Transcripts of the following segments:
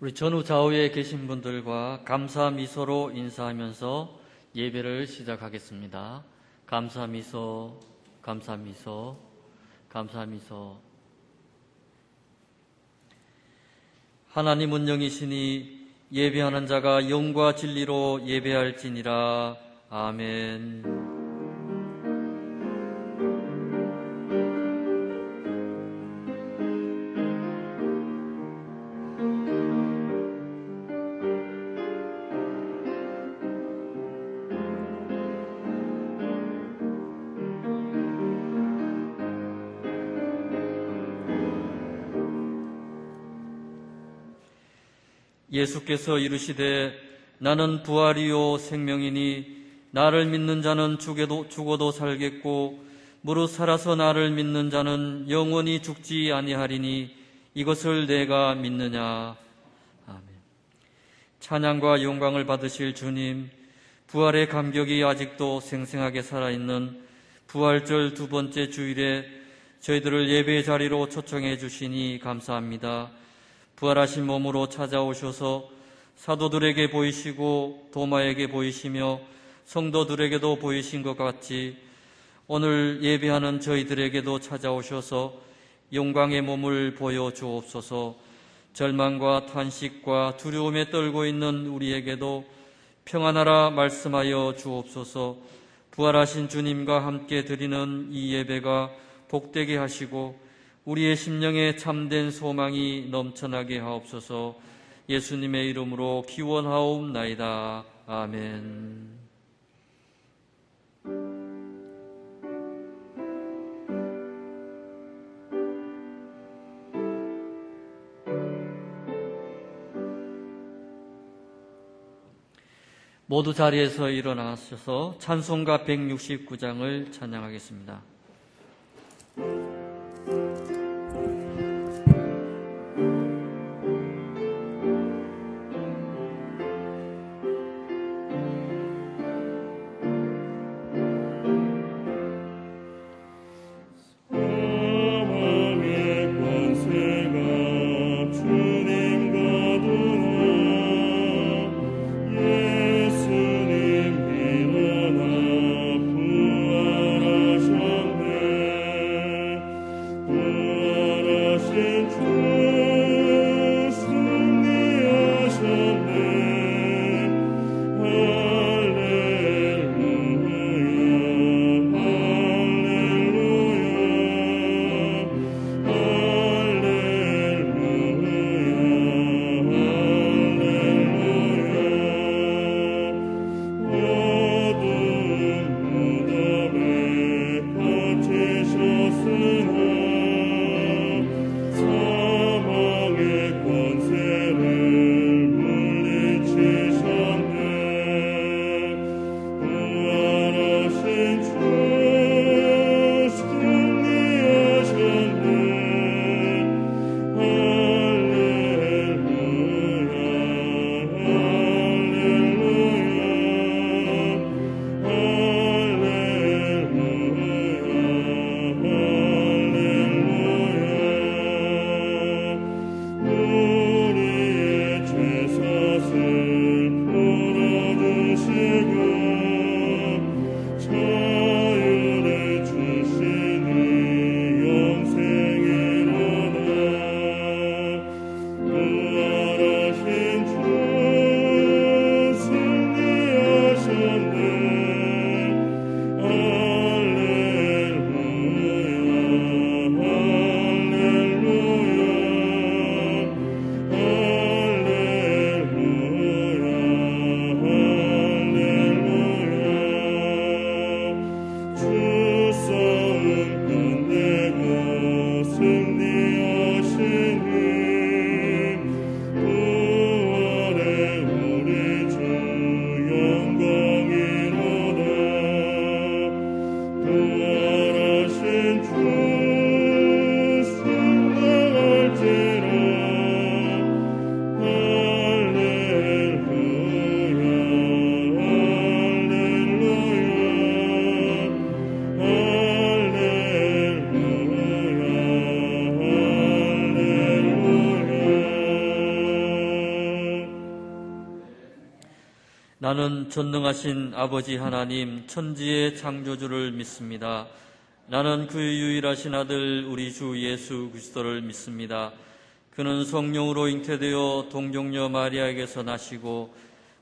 우리 전후 좌우에 계신 분들과 감사 미소로 인사하면서 예배를 시작하겠습니다. 감사 미소, 감사 미소, 감사 미소. 하나님은 영이시니 예배하는 자가 영과 진리로 예배할지니라. 아멘. 예수께서 이르시되 나는 부활이요 생명이니 나를 믿는 자는 죽어도 살겠고 무릇 살아서 나를 믿는 자는 영원히 죽지 아니하리니 이것을 내가 믿느냐. 아멘. 찬양과 영광을 받으실 주님, 부활의 감격이 아직도 생생하게 살아있는 부활절 두 번째 주일에 저희들을 예배의 자리로 초청해 주시니 감사합니다. 부활하신 몸으로 찾아오셔서 사도들에게 보이시고 도마에게 보이시며 성도들에게도 보이신 것 같이 오늘 예배하는 저희들에게도 찾아오셔서 영광의 몸을 보여주옵소서. 절망과 탄식과 두려움에 떨고 있는 우리에게도 평안하라 말씀하여 주옵소서. 부활하신 주님과 함께 드리는 이 예배가 복되게 하시고 우리의 심령에 참된 소망이 넘쳐나게 하옵소서. 예수님의 이름으로 기원하옵나이다. 아멘. 모두 자리에서 일어나셔서 찬송가 169장을 찬양하겠습니다. 예수님 일어나 부활하셨네. 나는 전능하신 아버지 하나님 천지의 창조주를 믿습니다. 나는 그의 유일하신 아들 우리 주 예수 그리스도를 믿습니다. 그는 성령으로 잉태되어 동정녀 마리아에게서 나시고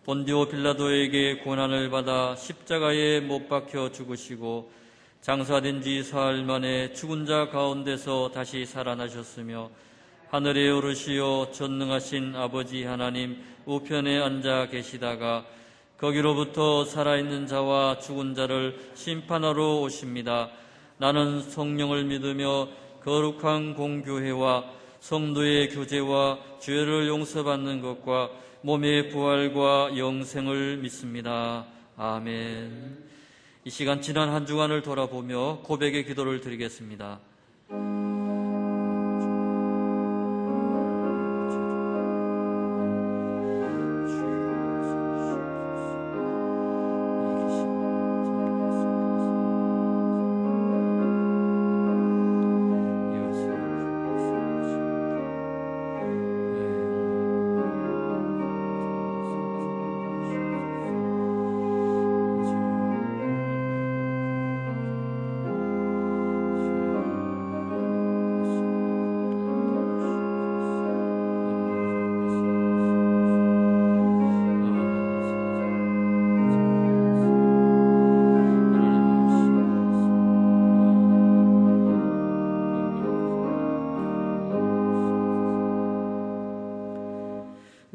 본디오 빌라도에게 고난을 받아 십자가에 못 박혀 죽으시고 장사된 지 사흘 만에 죽은 자 가운데서 다시 살아나셨으며 하늘에 오르시어 전능하신 아버지 하나님 우편에 앉아 계시다가 거기로부터 살아있는 자와 죽은 자를 심판하러 오십니다. 나는 성령을 믿으며 거룩한 공교회와 성도의 교제와 죄를 용서받는 것과 몸의 부활과 영생을 믿습니다. 아멘. 이 시간 지난 한 주간을 돌아보며 고백의 기도를 드리겠습니다.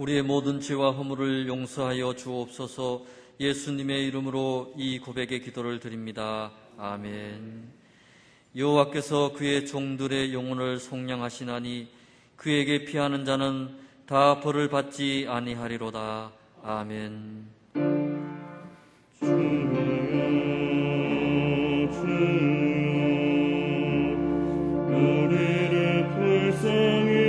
우리의 모든 죄와 허물을 용서하여 주옵소서. 예수님의 이름으로 이 고백의 기도를 드립니다. 아멘. 여호와께서 그의 종들의 영혼을 속량하시나니 그에게 피하는 자는 다 벌을 받지 아니하리로다. 아멘. 우리를 불쌍히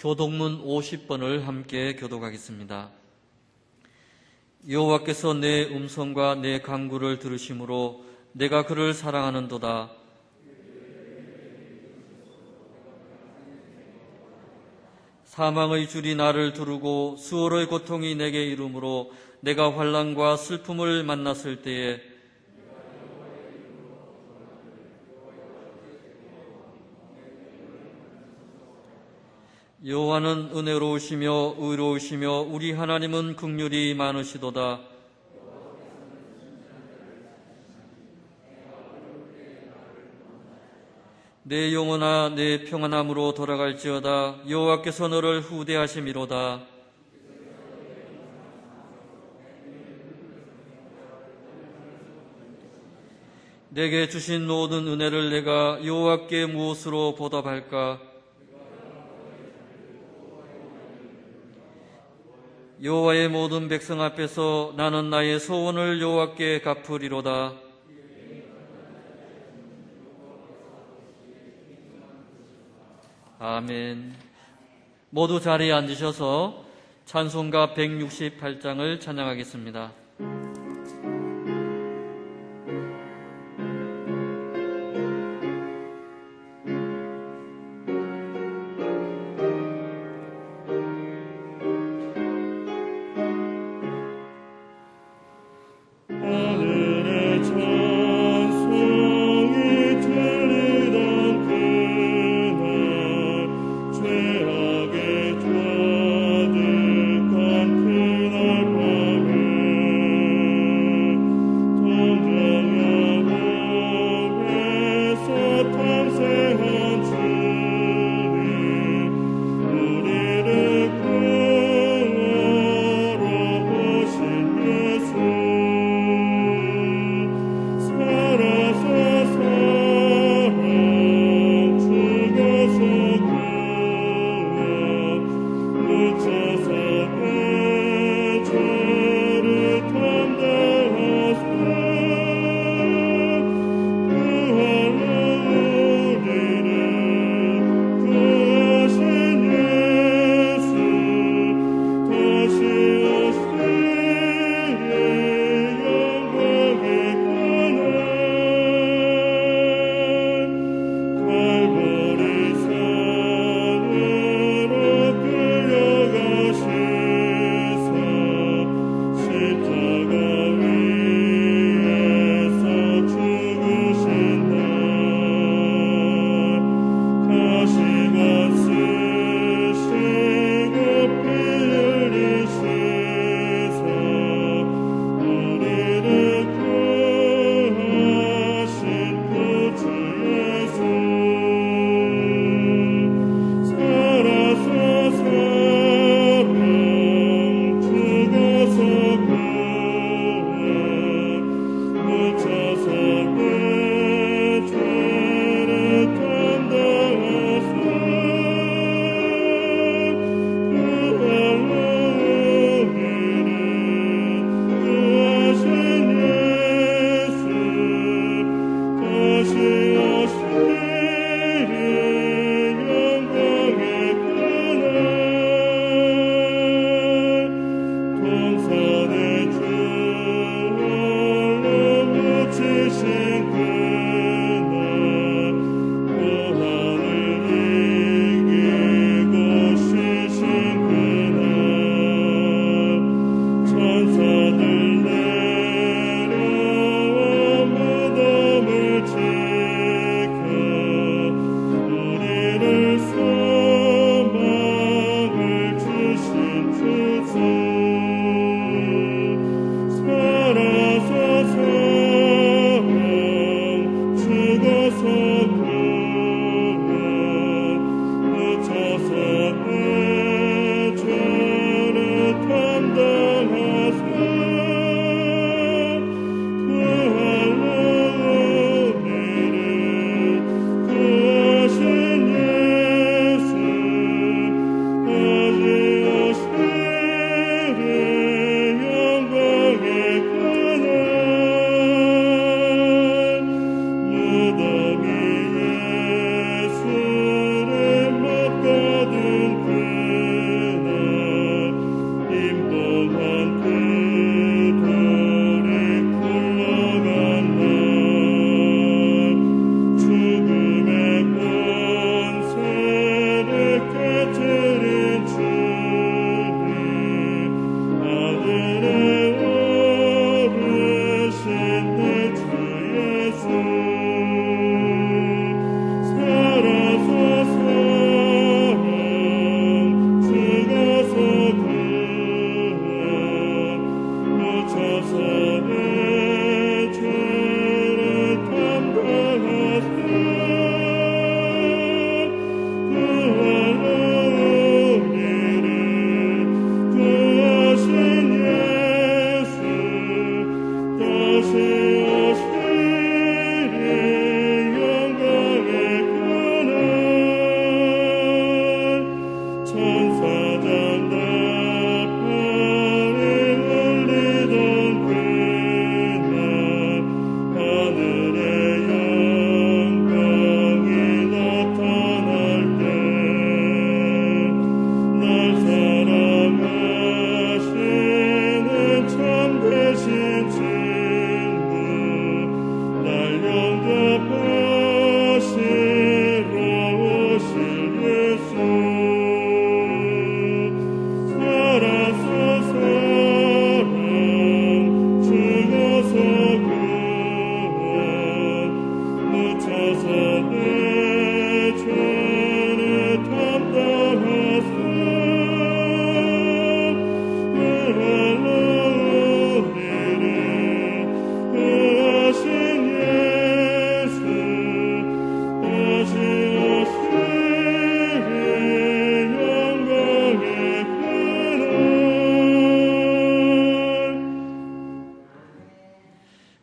교독문 50번을 함께 교독하겠습니다. 여호와께서 내 음성과 내 간구를 들으심으로 내가 그를 사랑하는도다. 사망의 줄이 나를 두르고 수월의 고통이 내게 이름으로 내가 환난과 슬픔을 만났을 때에 여호와는 은혜로우시며 의로우시며 우리 하나님은 긍휼이 많으시도다. 내 영혼아 내 평안함으로 돌아갈지어다. 여호와께서 너를 후대하심이로다. 내게 주신 모든 은혜를 내가 여호와께 무엇으로 보답할까? 여호와의 모든 백성 앞에서 나는 나의 소원을 여호와께 갚으리로다. 아멘. 모두 자리에 앉으셔서 찬송가 168장을 찬양하겠습니다.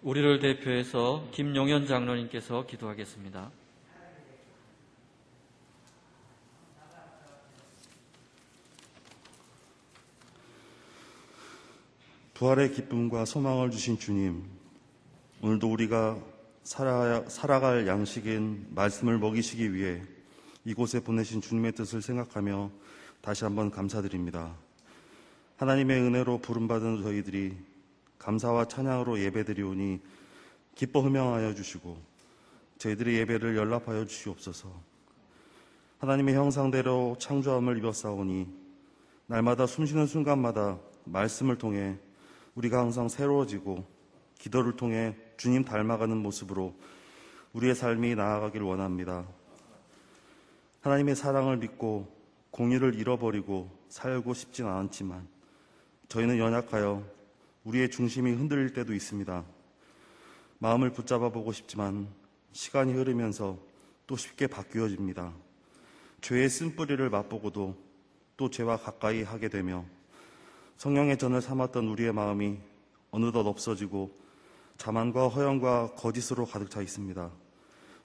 우리를 대표해서 김용현 장로님께서 기도하겠습니다. 부활의 기쁨과 소망을 주신 주님, 오늘도 우리가 살아갈 양식인 말씀을 먹이시기 위해 이곳에 보내신 주님의 뜻을 생각하며 다시 한번 감사드립니다. 하나님의 은혜로 부름받은 저희들이 감사와 찬양으로 예배드리오니 기뻐 흠양하여 주시고 저희들의 예배를 연락하여 주시옵소서. 하나님의 형상대로 창조함을 입었사오니 날마다 숨쉬는 순간마다 말씀을 통해 우리가 항상 새로워지고 기도를 통해 주님 닮아가는 모습으로 우리의 삶이 나아가길 원합니다. 하나님의 사랑을 믿고 공의를 잃어버리고 살고 싶진 않지만 저희는 연약하여 우리의 중심이 흔들릴 때도 있습니다. 마음을 붙잡아 보고 싶지만 시간이 흐르면서 또 쉽게 바뀌어집니다. 죄의 쓴뿌리를 맛보고도 또 죄와 가까이 하게 되며 성령의 전을 삼았던 우리의 마음이 어느덧 없어지고 자만과 허영과 거짓으로 가득 차 있습니다.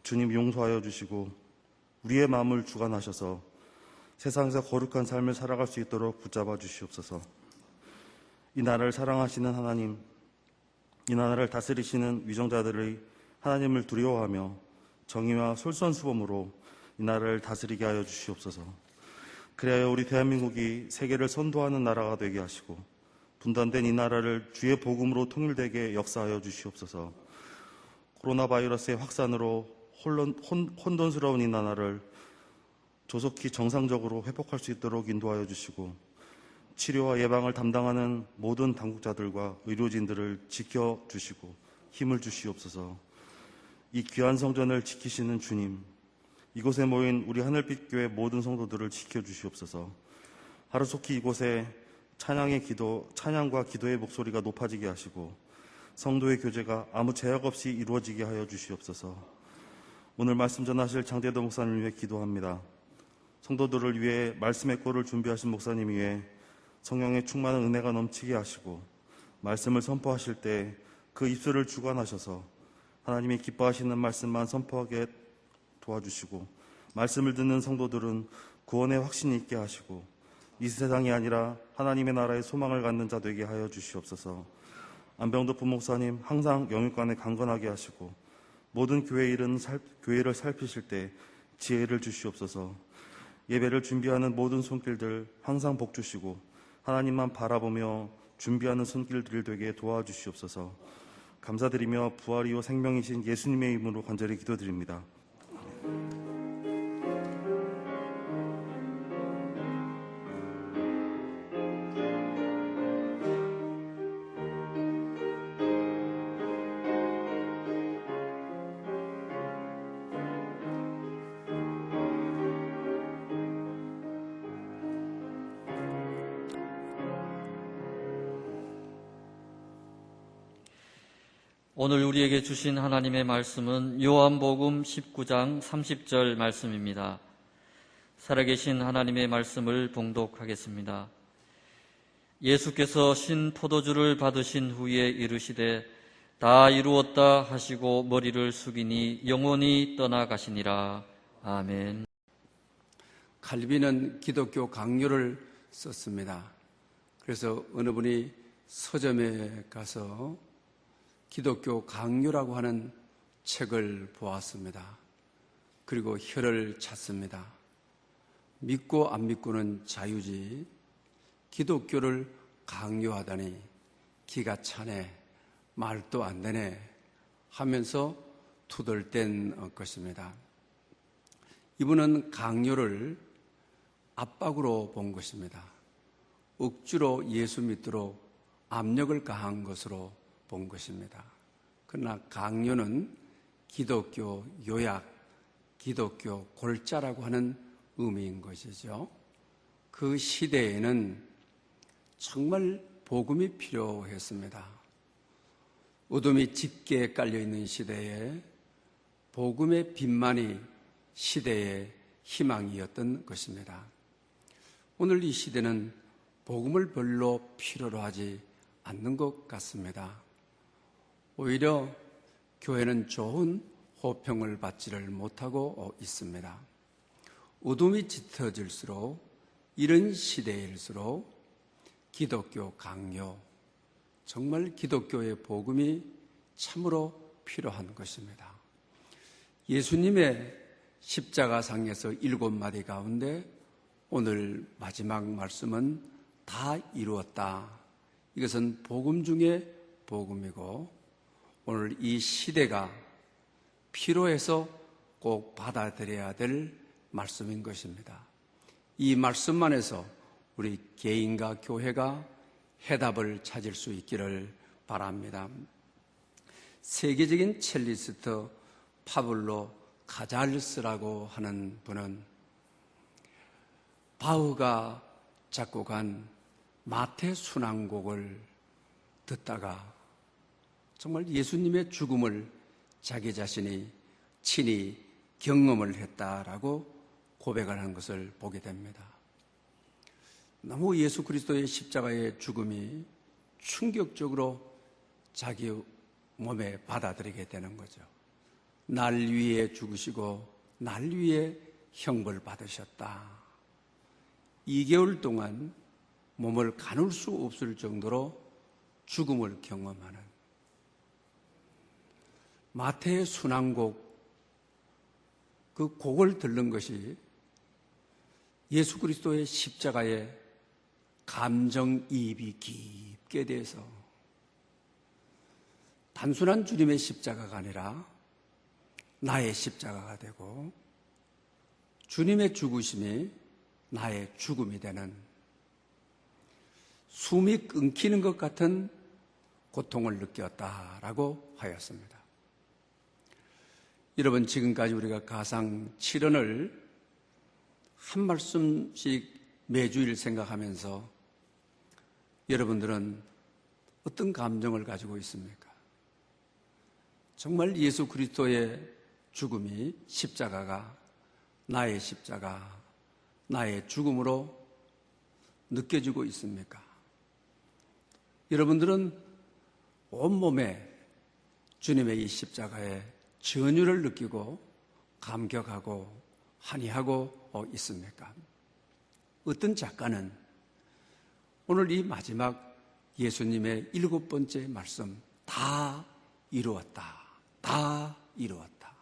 주님 용서하여 주시고 우리의 마음을 주관하셔서 세상에서 거룩한 삶을 살아갈 수 있도록 붙잡아 주시옵소서. 이 나라를 사랑하시는 하나님, 이 나라를 다스리시는 위정자들의 하나님을 두려워하며 정의와 솔선수범으로 이 나라를 다스리게 하여 주시옵소서. 그래야 우리 대한민국이 세계를 선도하는 나라가 되게 하시고 분단된 이 나라를 주의 복음으로 통일되게 역사하여 주시옵소서. 코로나 바이러스의 확산으로 혼돈스러운 이 나라를 조속히 정상적으로 회복할 수 있도록 인도하여 주시고 치료와 예방을 담당하는 모든 당국자들과 의료진들을 지켜주시고 힘을 주시옵소서. 이 귀한 성전을 지키시는 주님, 이곳에 모인 우리 하늘빛 교회 모든 성도들을 지켜주시옵소서. 하루속히 이곳에 찬양과 기도의 목소리가 높아지게 하시고 성도의 교제가 아무 제약 없이 이루어지게 하여 주시옵소서. 오늘 말씀 전하실 장대도 목사님을 위해 기도합니다. 성도들을 위해 말씀의 꼴을 준비하신 목사님 위해 성령의 충만한 은혜가 넘치게 하시고 말씀을 선포하실 때 그 입술을 주관하셔서 하나님이 기뻐하시는 말씀만 선포하게 도와주시고 말씀을 듣는 성도들은 구원의 확신이 있게 하시고 이 세상이 아니라 하나님의 나라의 소망을 갖는 자 되게 하여 주시옵소서. 안병도 부목사님 항상 영육간에 강건하게 하시고 모든 교회를 살피실 때 지혜를 주시옵소서. 예배를 준비하는 모든 손길들 항상 복 주시고 하나님만 바라보며 준비하는 손길들 되게 도와주시옵소서. 감사드리며 부활이요 생명이신 예수님의 이름으로 간절히 기도드립니다. 오늘 우리에게 주신 하나님의 말씀은 요한복음 19장 30절 말씀입니다. 살아계신 하나님의 말씀을 봉독하겠습니다. 예수께서 신 포도주를 받으신 후에 이르시되 다 이루었다 하시고 머리를 숙이니 영원히 떠나가시니라. 아멘. 칼빈은 기독교 강요를 썼습니다. 그래서 어느 분이 서점에 가서 기독교 강요라고 하는 책을 보았습니다. 그리고 혀를 찼습니다. 믿고 안 믿고는 자유지 기독교를 강요하다니 기가 차네, 말도 안 되네 하면서 투덜댄 것입니다. 이분은 강요를 압박으로 본 것입니다. 억지로 예수 믿도록 압력을 가한 것으로 본 것입니다. 그러나 강요는 기독교 요약, 기독교 골자라고 하는 의미인 것이죠. 그 시대에는 정말 복음이 필요했습니다. 어둠이 짙게 깔려있는 시대에 복음의 빛만이 시대의 희망이었던 것입니다. 오늘 이 시대는 복음을 별로 필요로 하지 않는 것 같습니다. 오히려 교회는 좋은 호평을 받지를 못하고 있습니다. 어둠이 짙어질수록 이런 시대일수록 기독교 강요, 정말 기독교의 복음이 참으로 필요한 것입니다. 예수님의 십자가상에서 7마디 가운데 오늘 마지막 말씀은 다 이루었다. 이것은 복음 중에 복음이고 오늘 이 시대가 필요해서 꼭 받아들여야 될 말씀인 것입니다. 이 말씀만에서 우리 개인과 교회가 해답을 찾을 수 있기를 바랍니다. 세계적인 첼리스트 파블로 카잘스라고 하는 분은 바흐가 작곡한 마태 순환곡을 듣다가 정말 예수님의 죽음을 자기 자신이 친히 경험을 했다라고 고백을 한 것을 보게 됩니다. 너무 예수 그리스도의 십자가의 죽음이 충격적으로 자기 몸에 받아들이게 되는 거죠. 날 위해 죽으시고 날 위해 형벌 받으셨다. 2개월 동안 몸을 가눌 수 없을 정도로 죽음을 경험하는 마태의 순환곡, 그 곡을 들는 것이 예수 그리스도의 십자가에 감정이입이 깊게 돼서 단순한 주님의 십자가가 아니라 나의 십자가가 되고 주님의 죽으심이 나의 죽음이 되는 숨이 끊기는 것 같은 고통을 느꼈다라고 하였습니다. 여러분, 지금까지 우리가 가상 7언을 한 말씀씩 매주일 생각하면서 여러분들은 어떤 감정을 가지고 있습니까? 정말 예수 그리스도의 죽음이 십자가가 나의 십자가, 나의 죽음으로 느껴지고 있습니까? 여러분들은 온몸에 주님의 이 십자가의 전율을 느끼고 감격하고 환희하고 있습니까? 어떤 작가는 오늘 이 마지막 예수님의 7번째 말씀, 다 이루었다, 다 이루었다,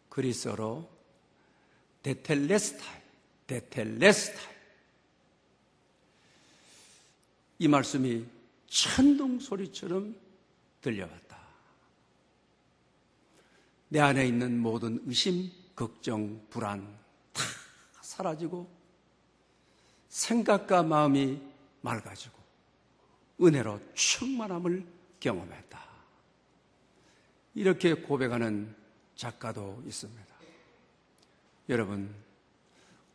그리스어로 데텔레스타이, 데텔레스타이, 이 말씀이 천둥 소리처럼 들려왔다. 내 안에 있는 모든 의심, 걱정, 불안 다 사라지고 생각과 마음이 맑아지고 은혜로 충만함을 경험했다. 이렇게 고백하는 작가도 있습니다. 여러분,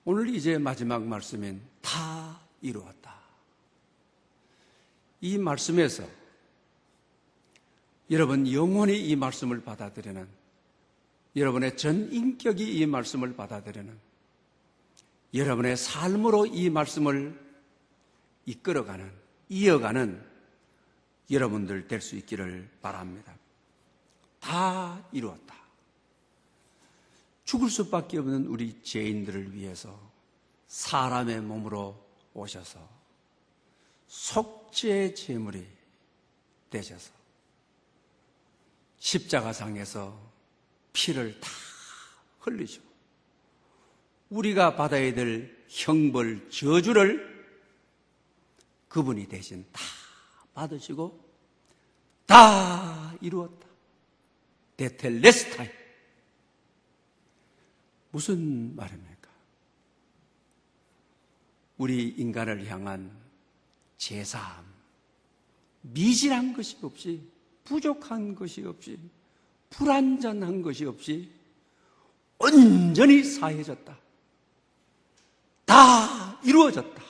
오늘 이제 마지막 말씀인 다 이루었다. 이 말씀에서 여러분 영혼이 이 말씀을 받아들이는, 여러분의 전 인격이 이 말씀을 받아들이는, 여러분의 삶으로 이 말씀을 이끌어가는, 이어가는 여러분들 될 수 있기를 바랍니다. 다 이루었다. 죽을 수밖에 없는 우리 죄인들을 위해서 사람의 몸으로 오셔서 속죄 제물이 되셔서 십자가상에서 피를 다 흘리시고 우리가 받아야 될 형벌 저주를 그분이 대신 다 받으시고 다 이루었다. 데텔레스타이. 무슨 말입니까? 우리 인간을 향한 제사함, 미진한 것이 없이, 부족한 것이 없이, 불완전한 것이 없이 온전히 사해졌다. 다 이루어졌다.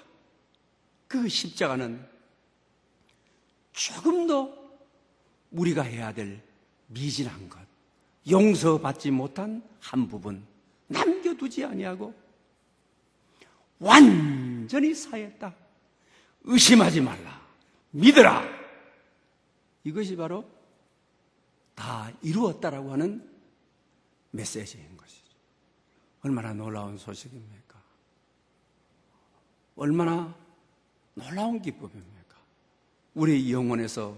그 십자가는 조금도 우리가 해야 될 미진한 것, 용서받지 못한 한 부분 남겨두지 아니하고 완전히 사했다. 의심하지 말라. 믿으라. 이것이 바로 다 이루었다라고 하는 메시지인 것이죠. 얼마나 놀라운 소식입니까? 얼마나 놀라운 기쁨입니까? 우리 영혼에서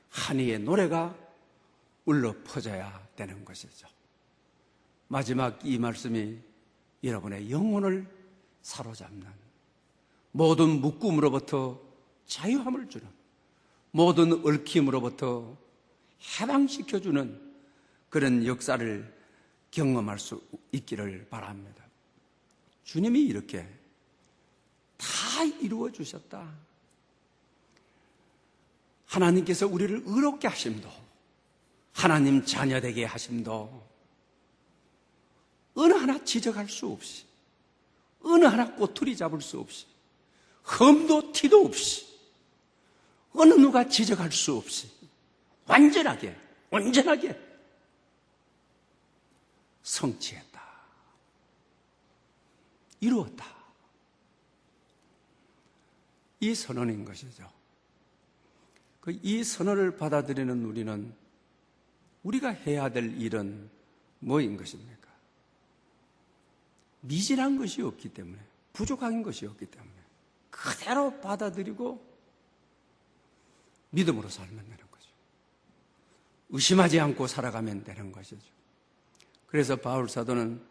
한이의 노래가 울려 퍼져야 되는 것이죠. 마지막 이 말씀이 여러분의 영혼을 사로잡는 모든 묶음으로부터 자유함을 주는 모든 얽힘으로부터 해방시켜주는 그런 역사를 경험할 수 있기를 바랍니다. 주님이 이렇게 다 이루어 주셨다. 하나님께서 우리를 의롭게 하심도 하나님 자녀되게 하심도 어느 하나 지적할 수 없이 어느 하나 꼬투리 잡을 수 없이 흠도 티도 없이 어느 누가 지적할 수 없이 완전하게 온전하게 성취했다. 이루었다. 이 선언인 것이죠. 이 선언을 받아들이는 우리는 우리가 해야 될 일은 뭐인 것입니까? 미진한 것이 없기 때문에, 부족한 것이 없기 때문에 그대로 받아들이고 믿음으로 살면 되는 거죠. 의심하지 않고 살아가면 되는 것이죠. 그래서 바울 사도는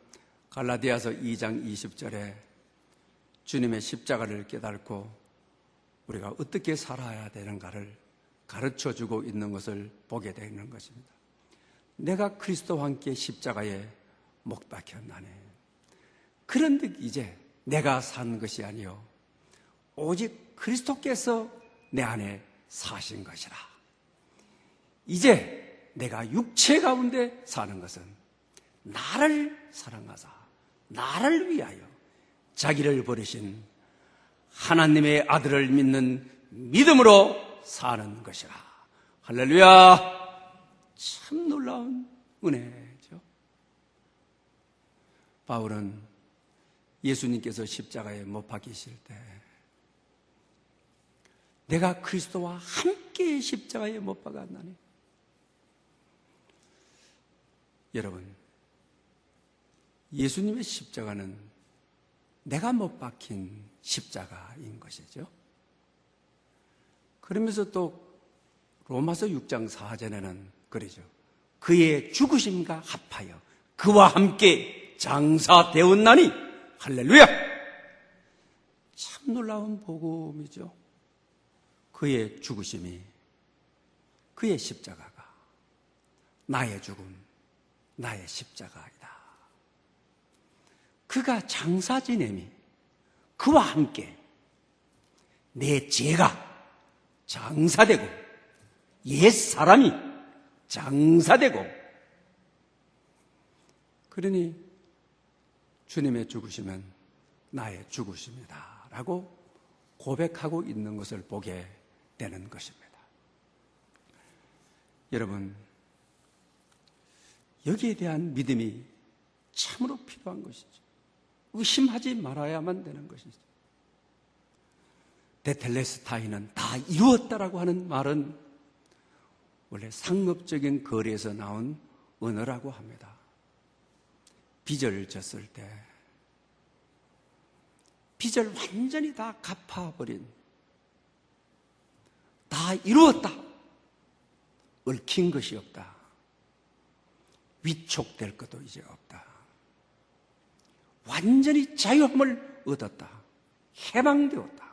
갈라디아서 2장 20절에 주님의 십자가를 깨닫고 우리가 어떻게 살아야 되는가를 가르쳐주고 있는 것을 보게 되는 것입니다. 내가 그리스도와 함께 십자가에 못 박혔나니 그런즉 이제 내가 산 것이 아니요 오직 그리스도께서 내 안에 사신 것이라. 이제 내가 육체 가운데 사는 것은 나를 사랑하사 나를 위하여 자기를 버리신 하나님의 아들을 믿는 믿음으로 사는 것이라. 할렐루야. 참 놀라운 은혜죠. 바울은 예수님께서 십자가에 못 박히실 때 내가 그리스도와 함께 십자가에 못 박았나니. 여러분, 예수님의 십자가는 내가 못 박힌 십자가인 것이죠. 그러면서 또 로마서 6장 4절에는 그러죠. 그의 죽으심과 합하여 그와 함께 장사되었나니. 할렐루야. 참 놀라운 복음이죠. 그의 죽으심이, 그의 십자가가 나의 죽음, 나의 십자가이다. 그가 장사 지냄이 그와 함께 내 죄가 장사되고 옛사람이 장사되고, 그러니 주님의 죽으심은 나의 죽으심이다 라고 고백하고 있는 것을 보게 되는 것입니다. 여러분, 여기에 대한 믿음이 참으로 필요한 것이죠. 의심하지 말아야만 되는 것이죠. 데텔레스타이는 다 이루었다라고 하는 말은 원래 상업적인 거리에서 나온 언어라고 합니다. 빚을 졌을 때 빚을 완전히 다 갚아버린, 다 이루었다, 얽힌 것이 없다, 위촉될 것도 이제 없다, 완전히 자유함을 얻었다, 해방되었다.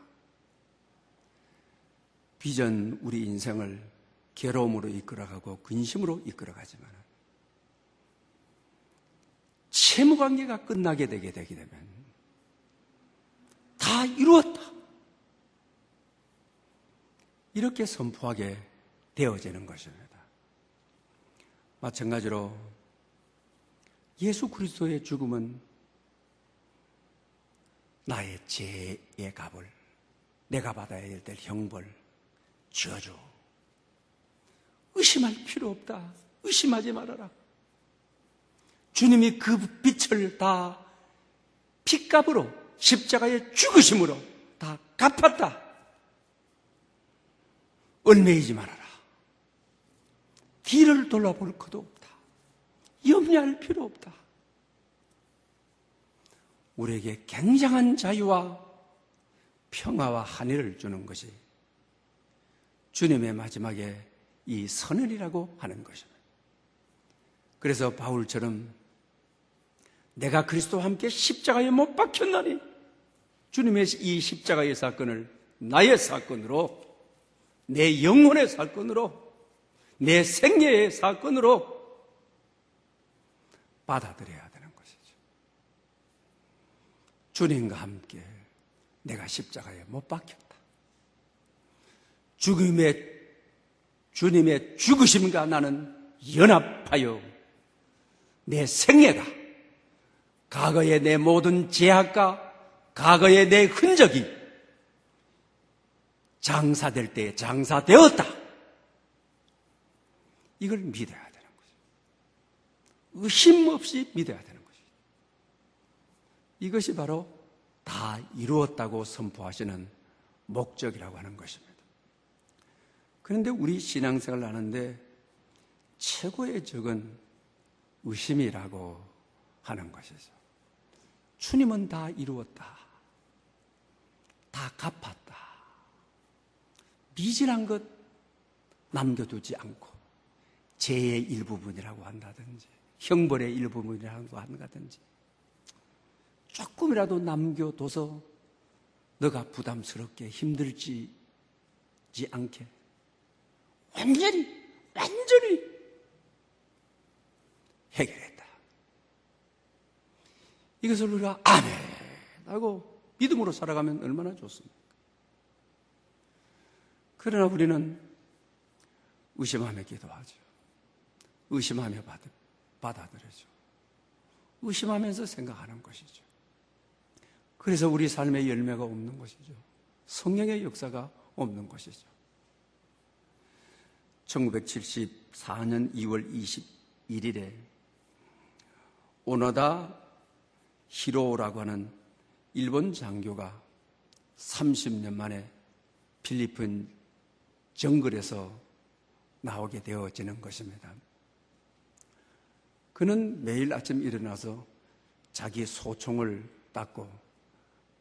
빚은 우리 인생을 괴로움으로 이끌어가고 근심으로 이끌어가지만 채무관계가 끝나게 되게 되면 다 이루었다, 이렇게 선포하게 되어지는 것입니다. 마찬가지로 예수 그리스도의 죽음은 나의 죄의 값을, 내가 받아야 될 형벌, 저주, 의심할 필요 없다. 의심하지 말아라. 주님이 그 빚을 다 핏값으로, 십자가의 죽으심으로 다 갚았다. 얽매이지 말아라. 뒤를 돌아볼 것도 없다. 염려할 필요 없다. 우리에게 굉장한 자유와 평화와 한의를 주는 것이 주님의 마지막에 이 선언이라고 하는 것입니다. 그래서 바울처럼 내가 그리스도와 함께 십자가에 못 박혔나니 주님의 이 십자가의 사건을 나의 사건으로, 내 영혼의 사건으로, 내 생애의 사건으로 받아들여야 되는 것이죠. 주님과 함께 내가 십자가에 못 박혔다. 주님의 죽으심과 나는 연합하여 내 생애가, 과거의 내 모든 죄악과 과거의 내 흔적이 장사될 때에 장사되었다. 이걸 믿어야 되는 거죠. 의심 없이 믿어야 되는 것이죠. 이것이 바로 다 이루었다고 선포하시는 목적이라고 하는 것입니다. 그런데 우리 신앙생활을 하는데 최고의 적은 의심이라고 하는 것이죠. 주님은 다 이루었다, 다 갚았다, 미진한 것 남겨두지 않고 죄의 일부분이라고 한다든지 형벌의 일부분이라고 한다든지 조금이라도 남겨둬서 너가 부담스럽게 힘들지 않게 완전히 해결했다. 이것을 우리가 아멘 하고 믿음으로 살아가면 얼마나 좋습니까? 그러나 우리는 의심하며 기도하죠. 의심하며 받아들여죠. 의심하면서 생각하는 것이죠. 그래서 우리 삶의 열매가 없는 것이죠. 성령의 역사가 없는 것이죠. 1974년 2월 21일에 오노다 히로라고 하는 일본 장교가 30년 만에 필리핀 정글에서 나오게 되어지는 것입니다. 그는 매일 아침 일어나서 자기 소총을 닦고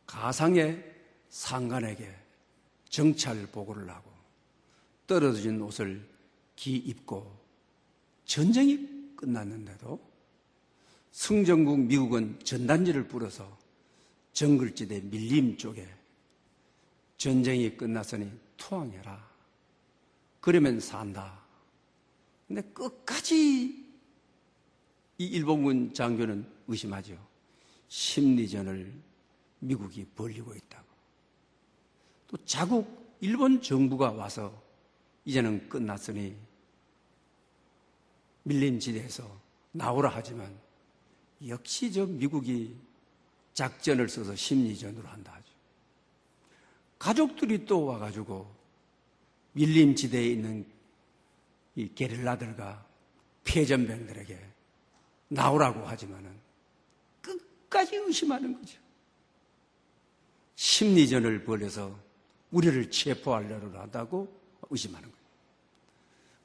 가상의 상관에게 정찰 보고를 하고 떨어진 옷을 입고 전쟁이 끝났는데도 승전국 미국은 전단지를 뿌려서 정글지대 밀림 쪽에 전쟁이 끝났으니 투항해라. 그러면 산다. 근데 끝까지 이 일본군 장교는 의심하죠. 심리전을 미국이 벌이고 있다고. 또 자국 일본 정부가 와서 이제는 끝났으니 밀림지대에서 나오라 하지만 역시 저 미국이 작전을 써서 심리전으로 한다 하죠. 가족들이 또 와가지고 밀림지대에 있는 이 게릴라들과 패전병들에게 나오라고 하지만은 끝까지 의심하는 거죠. 심리전을 벌여서 우리를 체포하려고 한다고 의심하는 거예요.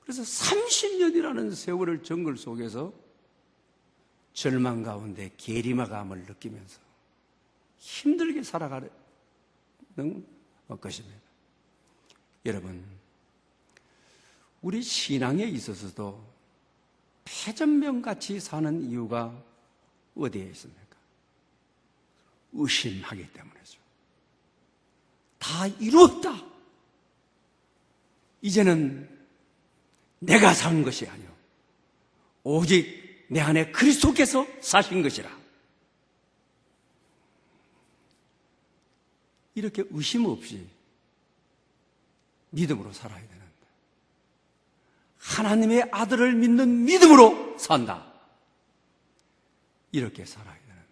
그래서 30년이라는 세월을 정글 속에서 절망 가운데 계리마감을 느끼면서 힘들게 살아가는 것입니다. 여러분, 우리 신앙에 있어서도 패전병같이 사는 이유가 어디에 있습니까? 의심하기 때문이죠. 다 이루었다. 이제는 내가 산 것이 아니오. 오직 내 안에 그리스도께서 사신 것이라. 이렇게 의심 없이 믿음으로 살아야 되는데, 하나님의 아들을 믿는 믿음으로 산다. 이렇게 살아야 되는데,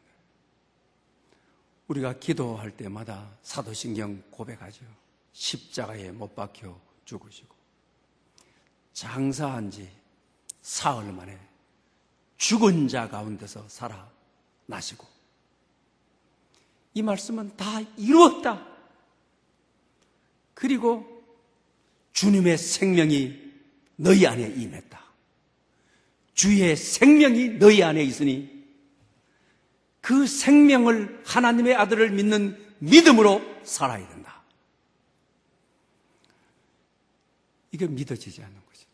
우리가 기도할 때마다 사도신경 고백하죠. 십자가에 못 박혀 죽으시고 장사한 지 사흘 만에 죽은 자 가운데서 살아나시고, 이 말씀은 다 이루었다. 그리고 주님의 생명이 너희 안에 임했다. 주의 생명이 너희 안에 있으니 그 생명을, 하나님의 아들을 믿는 믿음으로 살아야 된다. 이게 믿어지지 않는 것이죠.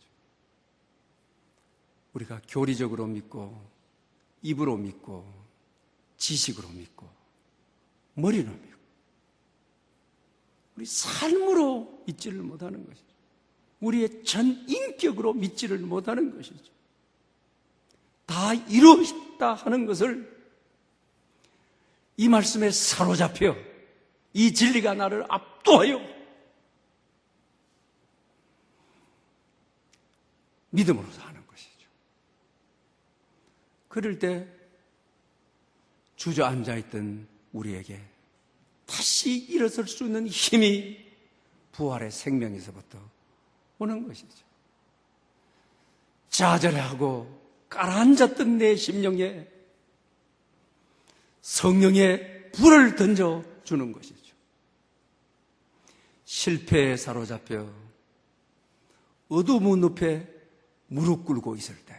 우리가 교리적으로 믿고, 입으로 믿고, 지식으로 믿고, 머리로 믿고, 우리 삶으로 믿지를 못하는 것이죠. 우리의 전 인격으로 믿지를 못하는 것이죠. 다 이루었다 하는 것을 이 말씀에 사로잡혀 이 진리가 나를 압도하여 믿음으로 사는 것이죠. 그럴 때 주저앉아 있던 우리에게 다시 일어설 수 있는 힘이 부활의 생명에서부터 오는 것이죠. 좌절하고 가라앉았던 내 심령에 성령의 불을 던져주는 것이죠. 실패에 사로잡혀 어두운 늪에 무릎 꿇고 있을 때,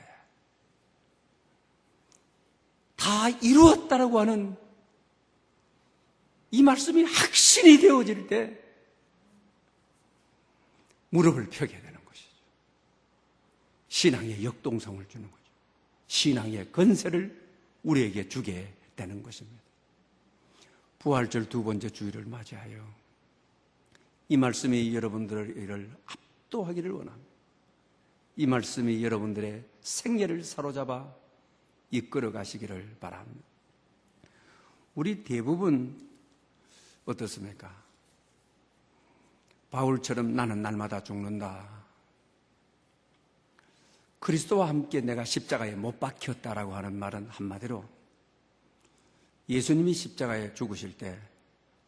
다 이루었다라고 하는 이 말씀이 확신이 되어질 때 무릎을 펴게 되는 것이죠. 신앙의 역동성을 주는 거죠. 신앙의 건세를 우리에게 주게 되는 것입니다. 부활절 두 번째 주일을 맞이하여 이 말씀이 여러분들을 압도하기를 원합니다. 이 말씀이 여러분들의 생애를 사로잡아 이끌어 가시기를 바랍니다. 우리 대부분 어떻습니까? 바울처럼 나는 날마다 죽는다. 그리스도와 함께 내가 십자가에 못 박혔다라고 하는 말은 한마디로 예수님이 십자가에 죽으실 때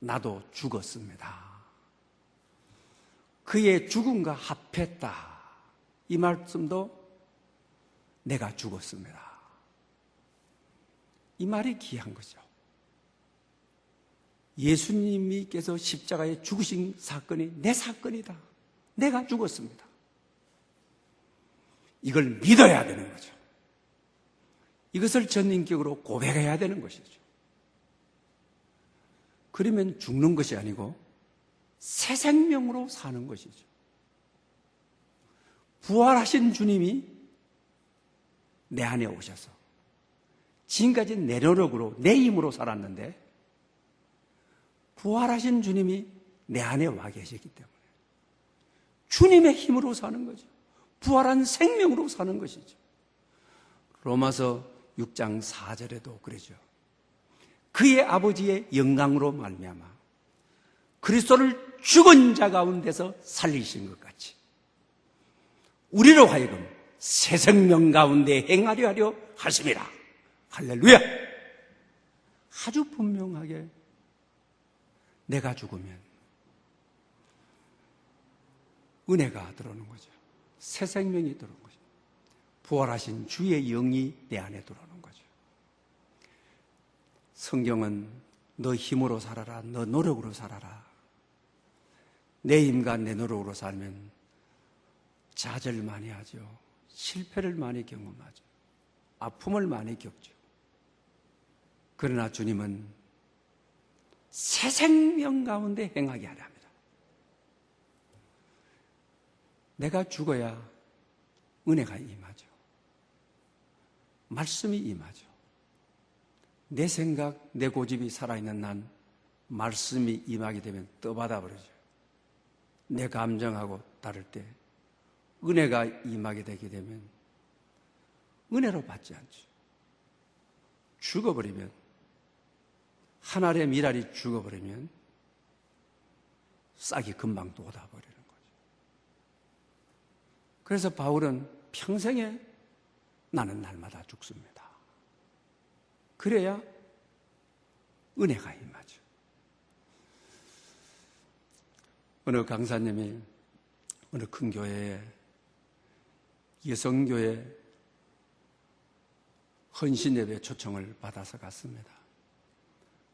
나도 죽었습니다. 그의 죽음과 합했다. 이 말씀도 내가 죽었습니다. 이 말이 귀한 거죠. 예수님께서 십자가에 죽으신 사건이 내 사건이다. 내가 죽었습니다. 이걸 믿어야 되는 거죠. 이것을 전인격으로 고백해야 되는 것이죠. 그러면 죽는 것이 아니고 새 생명으로 사는 것이죠. 부활하신 주님이 내 안에 오셔서 지금까지 내 노력으로, 내 힘으로 살았는데 부활하신 주님이 내 안에 와 계시기 때문에 주님의 힘으로 사는 거죠. 부활한 생명으로 사는 것이죠. 로마서 6장 4절에도 그러죠. 그의 아버지의 영광으로 말미암아 그리스도를 죽은 자 가운데서 살리신 것 같이 우리로 하여금 새 생명 가운데 행하려 하려 하심이라. 할렐루야. 아주 분명하게 내가 죽으면 은혜가 들어오는 거죠. 새 생명이 들어오는 거죠. 부활하신 주의 영이 내 안에 들어오는 거죠. 성경은 너 힘으로 살아라, 너 노력으로 살아라. 내 힘과 내 노력으로 살면 좌절을 많이 하죠. 실패를 많이 경험하죠. 아픔을 많이 겪죠. 그러나 주님은 새 생명 가운데 행하게 하려 합니다. 내가 죽어야 은혜가 임하죠. 말씀이 임하죠. 내 생각, 내 고집이 살아있는 난 말씀이 임하게 되면 떠받아 버리죠. 내 감정하고 다를 때 은혜가 임하게 되게 되면 은혜로 받지 않죠. 죽어버리면, 한 알의 밀알이 죽어버리면 싹이 금방 돋아버리는 거죠. 그래서 바울은 평생에 나는 날마다 죽습니다. 그래야 은혜가 임하죠. 어느 강사님이 어느 큰 교회에 여성교회 헌신예배 초청을 받아서 갔습니다.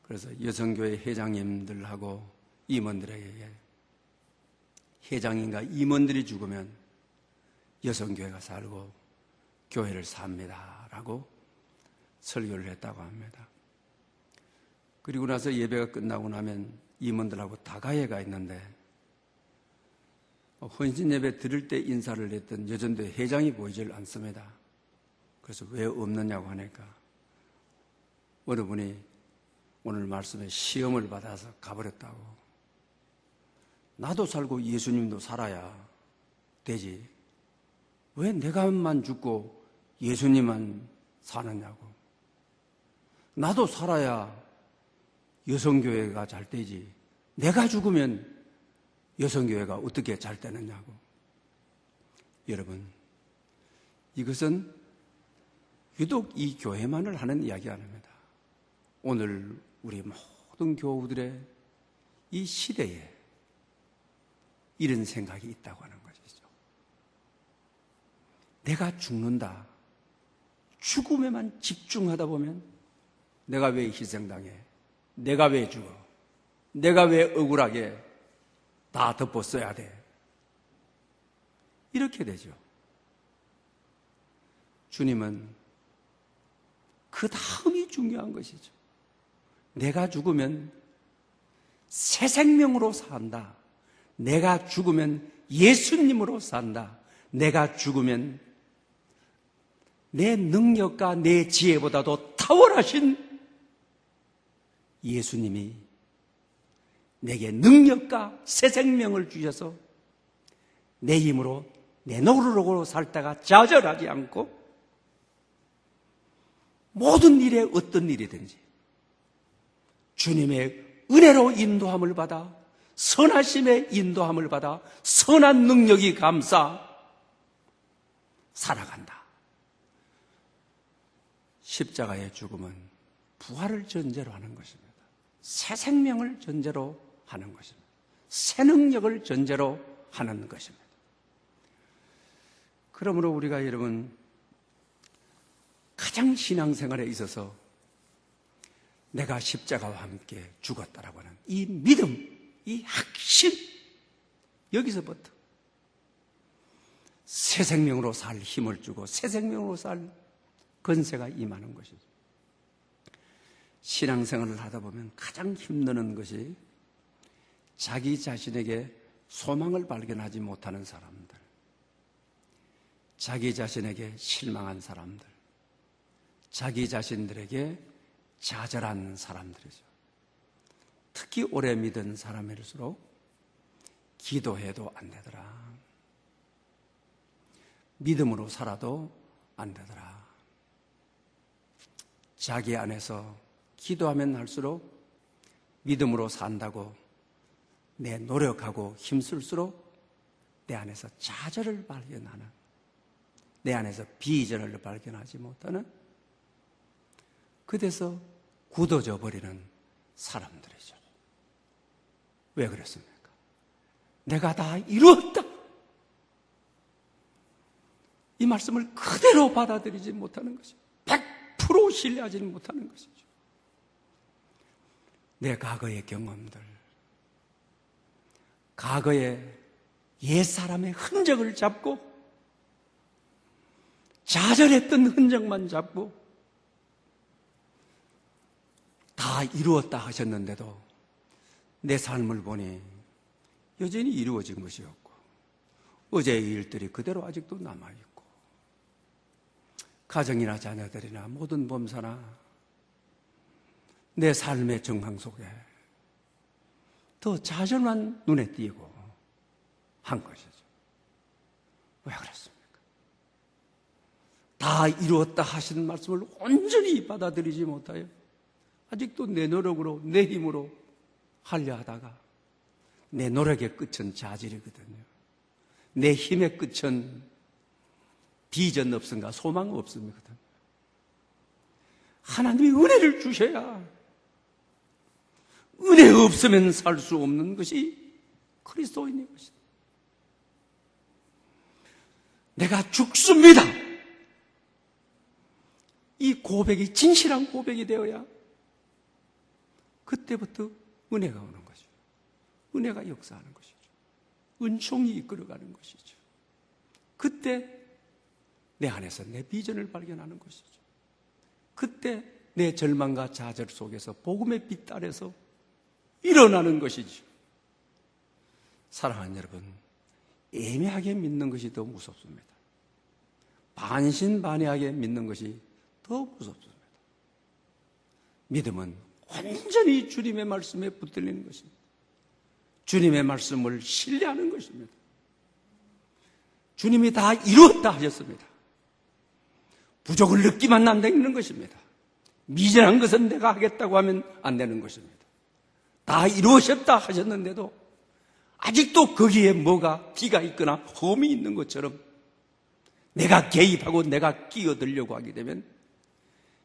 그래서 여성교회 회장님들하고 임원들에게 회장님과 임원들이 죽으면 여성교회가 살고 교회를 삽니다 라고 설교를 했다고 합니다. 그리고 나서 예배가 끝나고 나면 임원들하고 다가회가 있는데 헌신예배 드릴 때 인사를 했던 여전대 회장이 보이질 않습니다. 그래서 왜 없느냐고 하니까 어느 분이 오늘 말씀에 시험을 받아서 가버렸다고. 나도 살고 예수님도 살아야 되지. 왜 내가만 죽고 예수님만 사느냐고. 나도 살아야 여성교회가 잘 되지. 내가 죽으면 여성교회가 어떻게 잘 되느냐고. 여러분, 이것은 유독 이 교회만을 하는 이야기 아닙니다. 오늘 우리 모든 교우들의 이 시대에 이런 생각이 있다고 하는 것이죠. 내가 죽는다. 죽음에만 집중하다 보면 내가 왜 희생당해? 내가 왜 죽어? 내가 왜 억울하게 다 덮었어야 돼? 이렇게 되죠. 주님은 그 다음이 중요한 것이죠. 내가 죽으면 새 생명으로 산다. 내가 죽으면 예수님으로 산다. 내가 죽으면 내 능력과 내 지혜보다도 탁월하신 예수님이 내게 능력과 새 생명을 주셔서 내 힘으로 내 노력으로 살다가 좌절하지 않고 모든 일에 어떤 일이든지 주님의 은혜로 인도함을 받아 선하심의 인도함을 받아 선한 능력이 감싸 살아간다. 십자가의 죽음은 부활을 전제로 하는 것입니다. 새 생명을 전제로 하는 것입니다. 새 능력을 전제로 하는 것입니다. 그러므로 우리가 여러분 가장 신앙생활에 있어서 내가 십자가와 함께 죽었다라고 하는 이 믿음, 이 확신, 여기서부터 새 생명으로 살 힘을 주고 새 생명으로 살 건세가 임하는 것이죠. 신앙생활을 하다 보면 가장 힘드는 것이 자기 자신에게 소망을 발견하지 못하는 사람들, 자기 자신에게 실망한 사람들, 자기 자신들에게 좌절한 사람들이죠. 특히 오래 믿은 사람일수록 기도해도 안 되더라. 믿음으로 살아도 안 되더라. 자기 안에서 기도하면 할수록 믿음으로 산다고 내 노력하고 힘쓸수록 내 안에서 좌절을 발견하는, 내 안에서 비전을 발견하지 못하는, 그래서 굳어져 버리는 사람들이죠. 왜 그랬습니까? 내가 다 이루었다. 이 말씀을 그대로 받아들이지 못하는 것이죠. 100% 신뢰하지 못하는 것이죠. 내 과거의 경험들, 과거의 옛사람의 흔적을 잡고 좌절했던 흔적만 잡고 다 이루었다 하셨는데도 내 삶을 보니 여전히 이루어진 것이 없고 어제의 일들이 그대로 아직도 남아있고 가정이나 자녀들이나 모든 범사나 내 삶의 정황 속에 더 좌절만 눈에 띄고 한 것이죠. 왜 그렇습니까? 다 이루었다 하시는 말씀을 온전히 받아들이지 못하여 아직도 내 노력으로 내 힘으로 하려 하다가 내 노력의 끝은 자질이거든요. 내 힘의 끝은 비전 없은가 소망 없습니까? 하나님이 은혜를 주셔야 은혜 없으면 살 수 없는 것이 그리스도인의 것이다. 내가 죽습니다. 이 고백이 진실한 고백이 되어야 그때부터 은혜가 오는 거죠. 은혜가 역사하는 것이죠. 은총이 이끌어가는 것이죠. 그때 내 안에서 내 비전을 발견하는 것이죠. 그때 내 절망과 좌절 속에서 복음의 빛 아래서 일어나는 것이죠. 사랑하는 여러분, 애매하게 믿는 것이 더 무섭습니다. 반신반의하게 믿는 것이 더 무섭습니다. 믿음은 완전히 주님의 말씀에 붙들리는 것입니다. 주님의 말씀을 신뢰하는 것입니다. 주님이 다 이루었다 하셨습니다. 부족을 느끼면 안 되는 것입니다. 미련한 것은 내가 하겠다고 하면 안 되는 것입니다. 다 이루셨다 하셨는데도 아직도 거기에 뭐가 비가 있거나 험이 있는 것처럼 내가 개입하고 내가 끼어들려고 하게 되면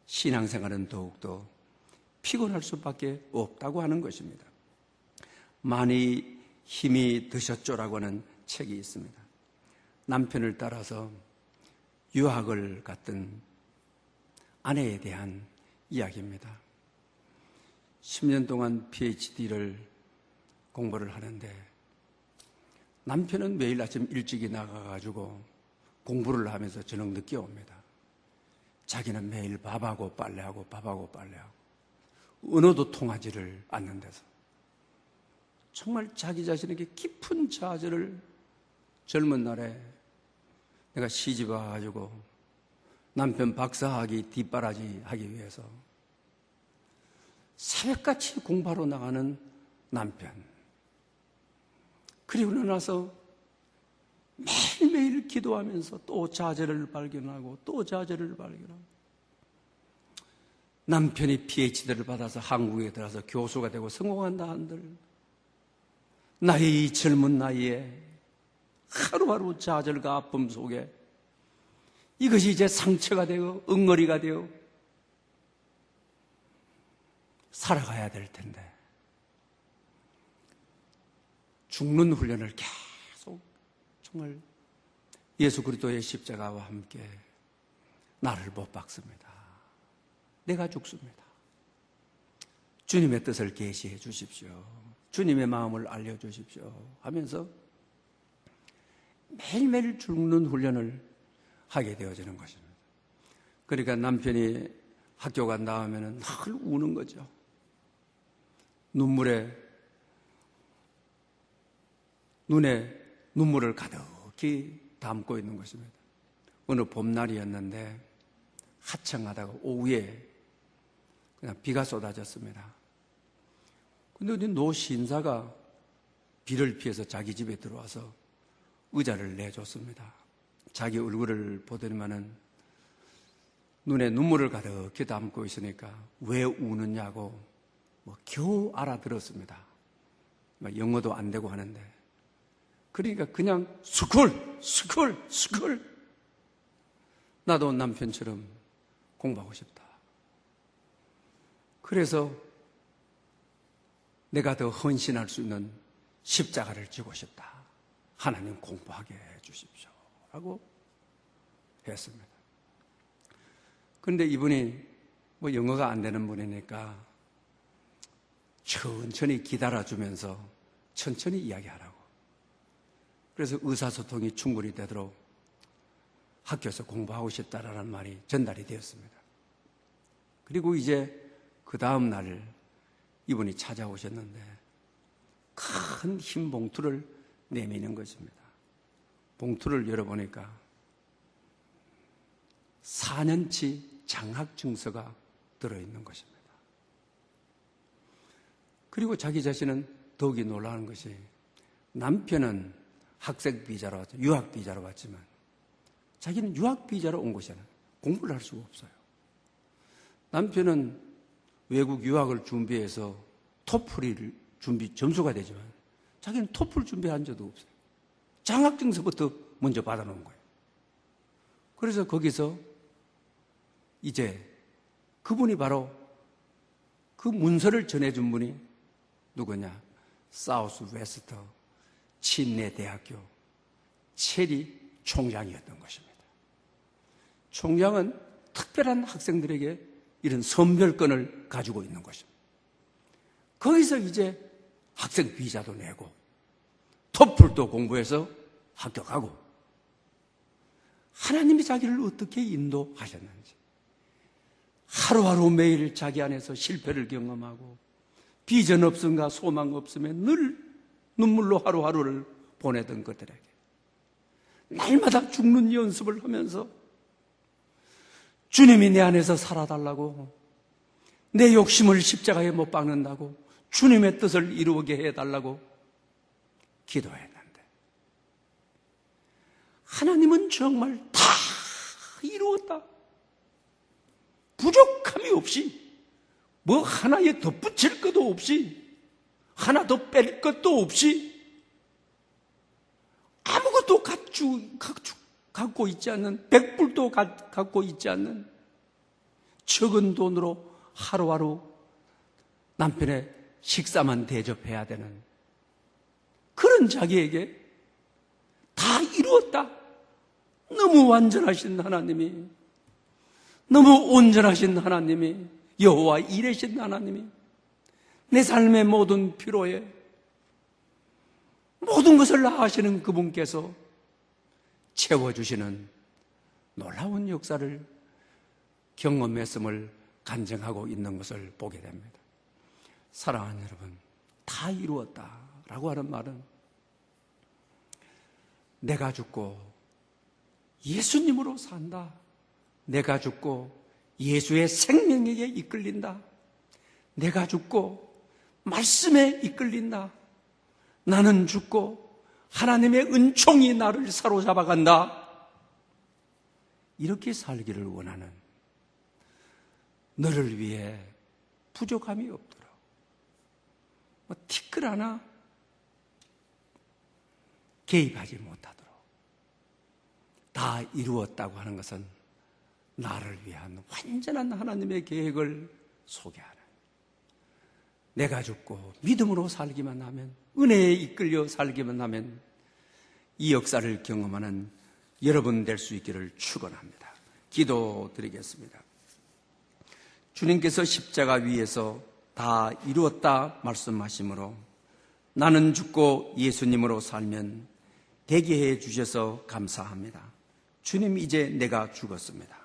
신앙생활은 더욱더 피곤할 수밖에 없다고 하는 것입니다. 많이 힘이 드셨죠라고 하는 책이 있습니다. 남편을 따라서 유학을 갔던 아내에 대한 이야기입니다. 10년 동안 PhD를 공부를 하는데 남편은 매일 아침 일찍이 나가가지고 공부를 하면서 저녁 늦게 옵니다. 자기는 매일 밥하고 빨래하고 밥하고 빨래하고 언어도 통하지를 않는 데서 정말 자기 자신에게 깊은 좌절을 젊은 날에 내가 시집 와가지고 남편 박사학위 뒷바라지 하기 위해서 새벽같이 공부하러 나가는 남편, 그리고 나서 매일매일 기도하면서 또 좌절을 발견하고 또 좌절을 발견하고 남편이 PhD를 받아서 한국에 들어서 교수가 되고 성공한다 한들 나의 젊은 나이에 하루하루 좌절과 아픔 속에 이것이 이제 상처가 되어 엉거리가 되어 살아가야 될 텐데 죽는 훈련을 계속 정말 예수 그리스도의 십자가와 함께 나를 못 박습니다. 내가 죽습니다. 주님의 뜻을 계시해 주십시오. 주님의 마음을 알려주십시오 하면서 매일매일 죽는 훈련을 하게 되어지는 것입니다. 그러니까 남편이 학교 간 다음에는 늘 우는 거죠. 눈에 눈물을 가득히 담고 있는 것입니다. 어느 봄날이었는데 하청하다가 오후에 그냥 비가 쏟아졌습니다. 근데 우리 노 신사가 비를 피해서 자기 집에 들어와서 의자를 내줬습니다. 자기 얼굴을 보더니만은 눈에 눈물을 가득히 담고 있으니까 왜 우느냐고 겨우 알아들었습니다. 영어도 안 되고 하는데 그러니까 그냥 스쿨 나도 남편처럼 공부하고 싶다. 그래서 내가 더 헌신할 수 있는 십자가를 지고 싶다. 하나님 공부하게 해 주십시오 라고 했습니다. 그런데 이분이 영어가 안 되는 분이니까 천천히 기다려주면서 천천히 이야기하라고. 그래서 의사소통이 충분히 되도록 학교에서 공부하고 싶다라는 말이 전달이 되었습니다. 그리고 이제 그 다음 날 이분이 찾아오셨는데 큰 흰 봉투를 내미는 것입니다. 봉투를 열어보니까 4년치 장학증서가 들어있는 것입니다. 그리고 자기 자신은 더욱이 놀라는 것이 남편은 학생 비자로 왔죠. 유학 비자로 왔지만 자기는 유학 비자로 온 것이 아니라 공부를 할 수가 없어요. 남편은 외국 유학을 준비해서 토플을 준비 점수가 되지만 자기는 토플 준비한 적도 없어요. 장학증서부터 먼저 받아놓은 거예요. 그래서 거기서 이제 그분이 바로 그 문서를 전해준 분이 누구냐? 사우스 웨스트 침례 대학교 체리 총장이었던 것입니다. 총장은 특별한 학생들에게 이런 선별권을 가지고 있는 것입니다. 거기서 이제 학생 비자도 내고 토플도 공부해서 합격하고 하나님이 자기를 어떻게 인도하셨는지 하루하루 매일 자기 안에서 실패를 경험하고 비전 없음과 소망 없으면 늘 눈물로 하루하루를 보내던 것들에게 날마다 죽는 연습을 하면서 주님이 내 안에서 살아달라고 내 욕심을 십자가에 못 박는다고 주님의 뜻을 이루게 해달라고 기도했는데 하나님은 정말 다 이루었다. 부족함이 없이 뭐 하나에 덧붙일 것도 없이 하나 더 뺄 것도 없이 아무것도 갖고 있지 않는 백불도 갖고 있지 않는 적은 돈으로 하루하루 남편의 식사만 대접해야 되는 그런 자기에게 다 이루었다. 너무 완전하신 하나님이, 너무 온전하신 하나님이, 여호와 이레신 하나님이 내 삶의 모든 피로에 모든 것을 다하시는 그분께서 채워주시는 놀라운 역사를 경험했음을 간증하고 있는 것을 보게 됩니다. 사랑하는 여러분, 다 이루었다라고 하는 말은 내가 죽고 예수님으로 산다. 내가 죽고 예수의 생명에게 이끌린다. 내가 죽고 말씀에 이끌린다. 나는 죽고 하나님의 은총이 나를 사로잡아간다. 이렇게 살기를 원하는 너를 위해 부족함이 없도록 티끌 하나 개입하지 못하도록 다 이루었다고 하는 것은 나를 위한 완전한 하나님의 계획을 소개하는, 내가 죽고 믿음으로 살기만 하면, 은혜에 이끌려 살기만 하면 이 역사를 경험하는 여러분 될 수 있기를 축원합니다. 기도드리겠습니다. 주님께서 십자가 위에서 다 이루었다 말씀하시므로 나는 죽고 예수님으로 살면 되게 해 주셔서 감사합니다. 주님, 이제 내가 죽었습니다.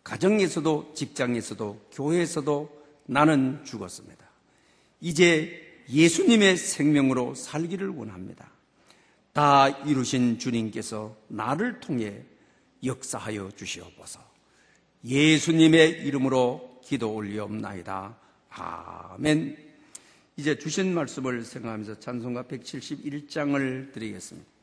가정에서도 직장에서도 교회에서도 나는 죽었습니다. 이제 예수님의 생명으로 살기를 원합니다. 다 이루신 주님께서 나를 통해 역사하여 주시옵소서. 예수님의 이름으로 기도 올리옵나이다. 아멘. 이제 주신 말씀을 생각하면서 찬송가 171장을 드리겠습니다.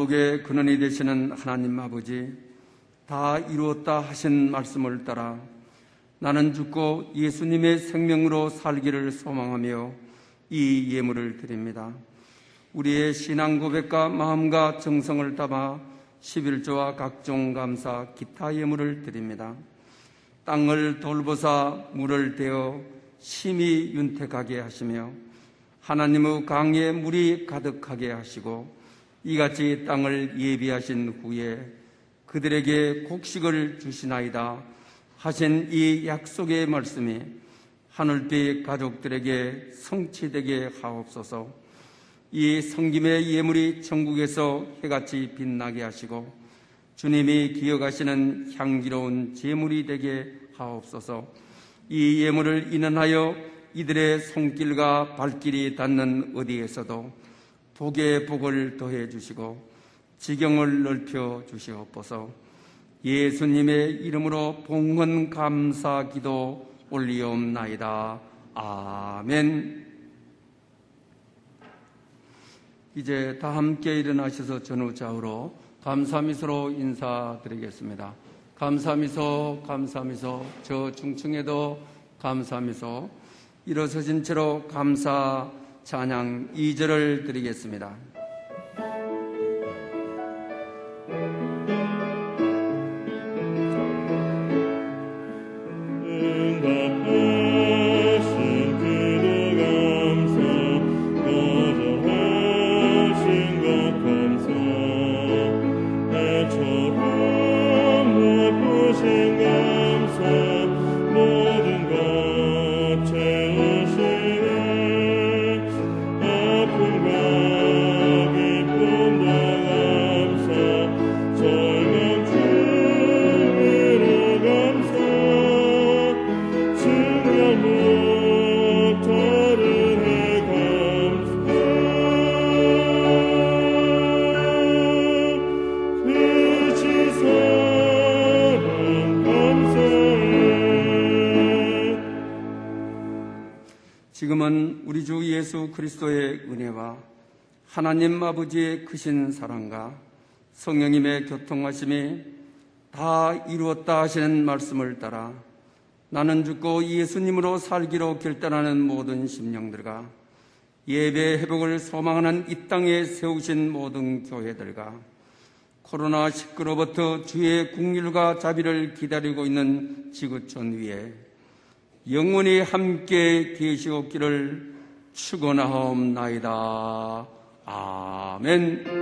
만국의 근원이 되시는 하나님 아버지, 다 이루었다 하신 말씀을 따라 나는 죽고 예수님의 생명으로 살기를 소망하며 이 예물을 드립니다. 우리의 신앙 고백과 마음과 정성을 담아 11조와 각종 감사 기타 예물을 드립니다. 땅을 돌보사 물을 대어 심히 윤택하게 하시며 하나님의 강에 물이 가득하게 하시고 이같이 땅을 예비하신 후에 그들에게 곡식을 주시나이다 하신 이 약속의 말씀이 하늘빛 가족들에게 성취되게 하옵소서. 이 성김의 예물이 천국에서 해같이 빛나게 하시고 주님이 기억하시는 향기로운 제물이 되게 하옵소서. 이 예물을 인원하여 이들의 손길과 발길이 닿는 어디에서도 복의 복을 더해 주시고 지경을 넓혀 주시옵소서. 예수님의 이름으로 봉헌 감사 기도 올리옵나이다. 아멘. 이제 다 함께 일어나셔서 전후좌우로 감사미소로 인사드리겠습니다. 감사미소, 감사미소. 저 중층에도 감사미소. 일어서신 채로 감사 찬양 2절을 드리겠습니다. 지금은 우리 주 예수 그리스도의 은혜와 하나님 아버지의 크신 사랑과 성령님의 교통하심이 다 이루었다 하시는 말씀을 따라 나는 죽고 예수님으로 살기로 결단하는 모든 심령들과 예배 회복을 소망하는 이 땅에 세우신 모든 교회들과 코로나19로부터 주의 긍휼과 자비를 기다리고 있는 지구촌 위에 영원히 함께 계시옵기를 축원하옵나이다. 아멘.